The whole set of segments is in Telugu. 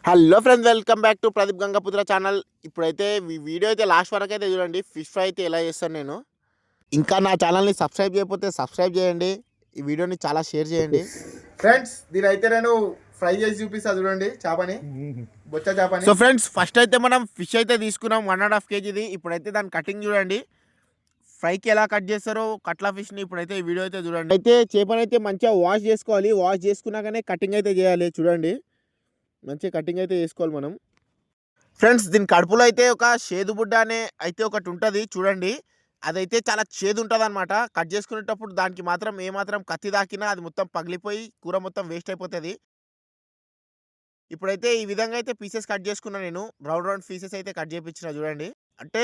Hello friends, welcome back to Pradeep Gangaputra channel. ఇప్పుడైతే ఈ వీడియో అయితే లాస్ట్ వరకు అయితే చూడండి. ఫిష్ ఫ్రై అయితే ఎలా చేస్తాను నేను. ఇంకా నా ఛానల్ని సబ్స్క్రైబ్ చేయకపోతే సబ్స్క్రైబ్ చేయండి. ఈ వీడియోని చాలా షేర్ చేయండి ఫ్రెండ్స్. దీని అయితే నేను ఫ్రై చేసి చూపిస్తా చూడండి, చేపని, బొచ్చ చేపని. సో ఫ్రెండ్స్, ఫస్ట్ అయితే మనం ఫిష్ అయితే తీసుకున్నాం 1.5 kgది. ఇప్పుడైతే దాని కటింగ్ చూడండి, ఫ్రైకి ఎలా కట్ చేస్తారో కట్లా ఫిష్ని ఇప్పుడైతే ఈ వీడియో అయితే చూడండి. అయితే చేపని అయితే మంచిగా వాష్ చేసుకోవాలి. వాష్ చేసుకున్నాకనే కటింగ్ అయితే చేయాలి. చూడండి, మంచిగా కటింగ్ అయితే చేసుకోవాలి మనం. ఫ్రెండ్స్, దీని కడుపులో అయితే ఒక చేదు బుడ్డ అనే అయితే ఒకటి ఉంటుంది చూడండి. అదైతే చాలా చేదు ఉంటుంది అనమాట. కట్ చేసుకునేటప్పుడు దానికి మాత్రం ఏమాత్రం కత్తి దాకినా అది మొత్తం పగిలిపోయి కూర మొత్తం వేస్ట్ అయిపోతుంది. ఇప్పుడైతే ఈ విధంగా అయితే పీసెస్ కట్ చేసుకున్నాను నేను. రౌండ్ పీసెస్ అయితే కట్ చేయించిన చూడండి. అంటే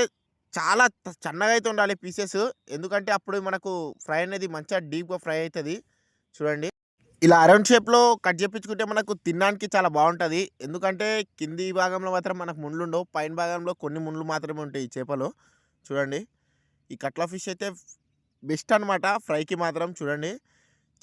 చాలా సన్నగా అయితే ఉండాలి పీసెస్, ఎందుకంటే అప్పుడు మనకు ఫ్రై అనేది మంచిగా డీప్గా ఫ్రై అవుతుంది. చూడండి, ఇలా అరౌండ్ షేప్లో కట్ చేయించుకుంటే మనకు తినడానికి చాలా బాగుంటుంది. ఎందుకంటే కింది భాగంలో మాత్రం మనకు ముళ్ళు ఉండవు, పైన భాగంలో కొన్ని ముళ్ళు మాత్రమే ఉంటాయి ఈ చేపలో. చూడండి, ఈ కట్లా ఫిష్ అయితే బెస్ట్ అనమాట ఫ్రైకి మాత్రం. చూడండి,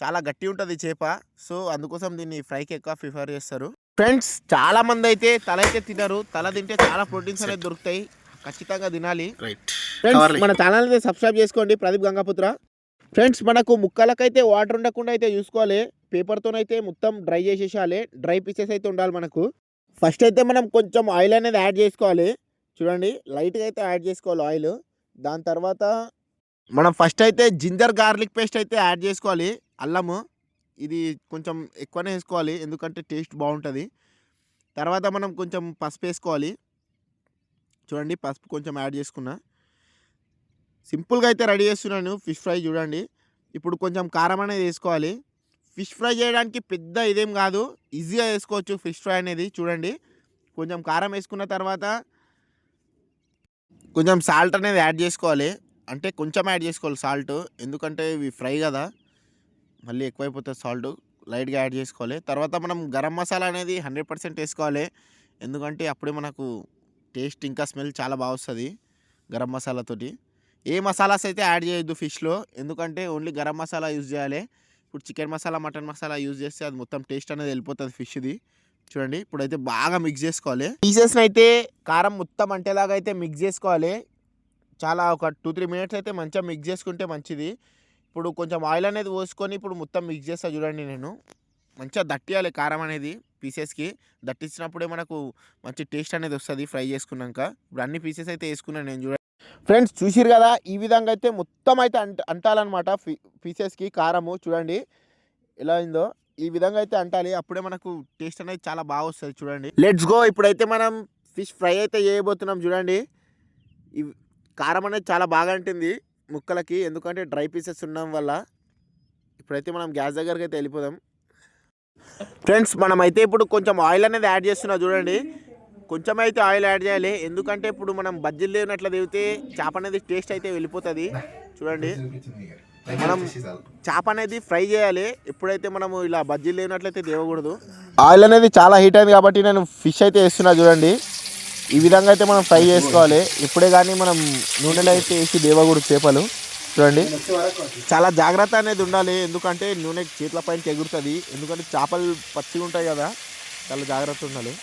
చాలా గట్టి ఉంటుంది చేప. సో అందుకోసం దీన్ని ఫ్రైకి ఎక్కువ ప్రిఫర్ చేస్తారు. ఫ్రెండ్స్, చాలామంది అయితే తల అయితే తినరు. తల తింటే చాలా ప్రోటీన్స్ అనేది దొరుకుతాయి, ఖచ్చితంగా తినాలి. ఫ్రెండ్స్, మన ఛానల్ అయితే సబ్స్క్రైబ్ చేసుకోండి, ప్రదీప్ గంగపుత్ర. ఫ్రెండ్స్, మనకు ముక్కలకైతే వాటర్ ఉండకుండా అయితే చూసుకోవాలి. పేపర్తోనైతే మొత్తం డ్రై చేసేసాలి. డ్రై పీసెస్ అయితే ఉండాలి మనకు. ఫస్ట్ అయితే మనం కొంచెం ఆయిల్ అనేది యాడ్ చేసుకోవాలి. చూడండి, లైట్గా అయితే యాడ్ చేసుకోవాలి ఆయిల్. దాని తర్వాత మనం ఫస్ట్ అయితే జింజర్ గార్లిక్ పేస్ట్ అయితే యాడ్ చేసుకోవాలి. అల్లము ఇది కొంచెం ఎక్కువనే వేసుకోవాలి, ఎందుకంటే టేస్ట్ బాగుంటుంది. తర్వాత మనం కొంచెం పసుపు వేసుకోవాలి. చూడండి, పసుపు కొంచెం యాడ్ చేసుకున్నా. సింపుల్గా అయితే రెడీ చేస్తున్నాను ఫిష్ ఫ్రై. చూడండి, ఇప్పుడు కొంచెం కారం అనేది వేసుకోవాలి. ఫిష్ ఫ్రై చేయడానికి పెద్ద ఇదేం కాదు, ఈజీగా వేసుకోవచ్చు ఫిష్ ఫ్రై అనేది. చూడండి, కొంచెం కారం వేసుకున్న తర్వాత కొంచెం సాల్ట్ అనేది యాడ్ చేసుకోవాలి. అంటే కొంచెం యాడ్ చేసుకోవాలి సాల్ట్, ఎందుకంటే ఇవి ఫ్రై కదా, మళ్ళీ ఎక్కువైపోతుంది సాల్ట్. లైట్గా యాడ్ చేసుకోవాలి. తర్వాత మనం గరం మసాలా అనేది 100% వేసుకోవాలి, ఎందుకంటే అప్పుడే మనకు టేస్ట్ ఇంకా స్మెల్ చాలా బాగా వస్తుంది గరం మసాలాతోటి. ఏ మసాలాస్ అయితే యాడ్ చేయొద్దు ఫిష్లో, ఎందుకంటే ఓన్లీ గరం మసాలా యూజ్ చేయాలి. ఇప్పుడు chicken masala, mutton masala use చేస్తే అది మొత్తం టేస్ట్ అనేది వెళ్ళిపోతుంది ఫిష్ది. చూడండి, ఇప్పుడైతే బాగా మిక్స్ చేసుకోవాలి. పీసెస్ని అయితే కారం మొత్తం అంటేలాగా అయితే మిక్స్ చేసుకోవాలి. చాలా ఒక 2-3 మినిట్స్ అయితే మంచిగా మిక్స్ చేసుకుంటే మంచిది. ఇప్పుడు కొంచెం ఆయిల్ అనేది పోసుకొని ఇప్పుడు మొత్తం మిక్స్ చేస్తా. చూడండి, నేను మంచిగా దట్టియాలి కారం అనేది పీసెస్కి. దట్టించినప్పుడే మనకు మంచి టేస్ట్ అనేది వస్తుంది ఫ్రై చేసుకున్నాక. ఇప్పుడు అన్ని పీసెస్ అయితే వేసుకున్నాను నేను. చూడండి ఫ్రెండ్స్, చూసిరు కదా, ఈ విధంగా అయితే మొత్తం అయితే అంటాలన్నమాట పీసెస్కి కారము. చూడండి ఎలా అయిందో, ఈ విధంగా అయితే అంటాలి, అప్పుడే మనకు టేస్ట్ అనేది చాలా బాగా వస్తుంది. చూడండి, లెట్స్ గో. ఇప్పుడైతే మనం ఫిష్ ఫ్రై అయితే చేయబోతున్నాం. చూడండి, ఈ కారం అనేది చాలా బాగా అంటుంది ముక్కలకి, ఎందుకంటే డ్రై పీసెస్ ఉండడం వల్ల. ఇప్పుడైతే మనం గ్యాస్ దగ్గరికి అయితే వెళ్ళిపోదాం. ఫ్రెండ్స్, మనమైతే ఇప్పుడు కొంచెం ఆయిల్ అనేది యాడ్ చేస్తున్నా. చూడండి, కొంచెం అయితే ఆయిల్ యాడ్ చేయాలి, ఎందుకంటే ఇప్పుడు మనం బజ్జీలు లేనట్లా దిగితే చేప అనేది టేస్ట్ అయితే వెళ్ళిపోతుంది. చూడండి, మనం చేప అనేది ఫ్రై చేయాలి. ఎప్పుడైతే మనము ఇలా బజ్జీలు లేనట్లయితే దేవకూడదు. ఆయిల్ అనేది చాలా హీట్ అయింది కాబట్టి నేను ఫిష్ అయితే వేస్తున్నా. చూడండి, ఈ విధంగా అయితే మనం ఫ్రై చేసుకోవాలి. ఇప్పుడే కానీ మనం నూనెలో అయితే వేసి దేవకూడదు చేపలు. చూడండి, చాలా జాగ్రత్త అనేది ఉండాలి, ఎందుకంటే నూనె చేతుల పైన ఎగురుతుంది, ఎందుకంటే చేపలు పచ్చిగా ఉంటాయి కదా, చాలా జాగ్రత్త ఉండాలి.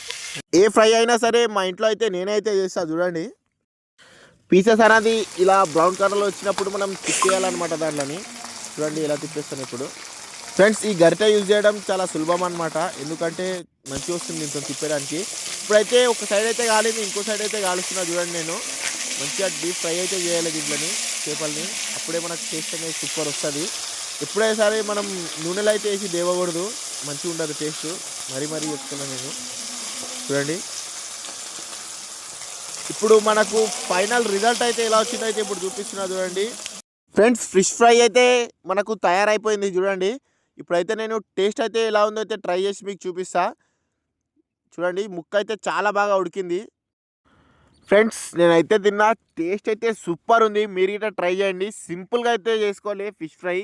ఏ ఫ్రై అయినా సరే మా ఇంట్లో అయితే నేనైతే చేస్తాను. చూడండి, పీసెస్ అనేది ఇలా బ్రౌన్ కలర్లో వచ్చినప్పుడు మనం తిప్పేయాలన్నమాట దాంట్లోని. చూడండి, ఇలా తిప్పేస్తాను ఇప్పుడు. ఫ్రెండ్స్, ఈ గరిటె యూజ్ చేయడం చాలా సులభం అనమాట, ఎందుకంటే మంచిగా వస్తుంది దీంతో తిప్పేయడానికి. ఇప్పుడైతే ఒక సైడ్ అయితే కాలేదు, ఇంకో సైడ్ అయితే కాలుస్తున్నా. చూడండి, నేను మంచిగా డీప్ ఫ్రై అయితే చేయాలి దీంట్లోని చేపల్ని, అప్పుడే మనకు టేస్ట్ అనేది సూపర్ వస్తుంది. ఎప్పుడైనా సరే మనం నూనెలో అయితే వేసి దేవకూడదు, మంచిగా ఉండదు టేస్ట్. మరీ చెప్తున్నాను నేను. చూడండి, ఇప్పుడు మనకు ఫైనల్ రిజల్ట్ అయితే ఎలా వచ్చిందో అయితే ఇప్పుడు చూపిస్తున్నా. చూడండి ఫ్రెండ్స్, ఫిష్ ఫ్రై అయితే మనకు తయారైపోయింది. చూడండి, ఇప్పుడైతే నేను టేస్ట్ అయితే ఎలా ఉందో అయితే ట్రై చేసి మీకు చూపిస్తా. చూడండి, ముక్క అయితే చాలా బాగా ఉడికింది. ఫ్రెండ్స్, నేనైతే తిన్నా, టేస్ట్ అయితే సూపర్ ఉంది. మీరు ఇట్లా ట్రై చేయండి. సింపుల్గా అయితే చేసుకోవాలి ఫిష్ ఫ్రై,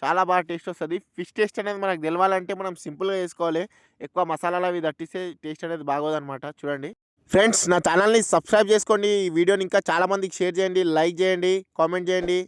చాలా బాగా టేస్ట్ వస్తుంది. ఫిష్ టేస్ట్ అనేది మనకు తెలవాలంటే మనం సింపుల్గా వేసుకోవాలి, ఎక్కువ మసాలాలు అవి తట్టిస్తే టేస్ట్ అనేది బాగోదన్నమాట. చూడండి ఫ్రెండ్స్, నా ఛానల్ని సబ్స్క్రైబ్ చేసుకోండి. ఈ వీడియోని ఇంకా చాలామందికి షేర్ చేయండి, లైక్ చేయండి, కామెంట్ చేయండి.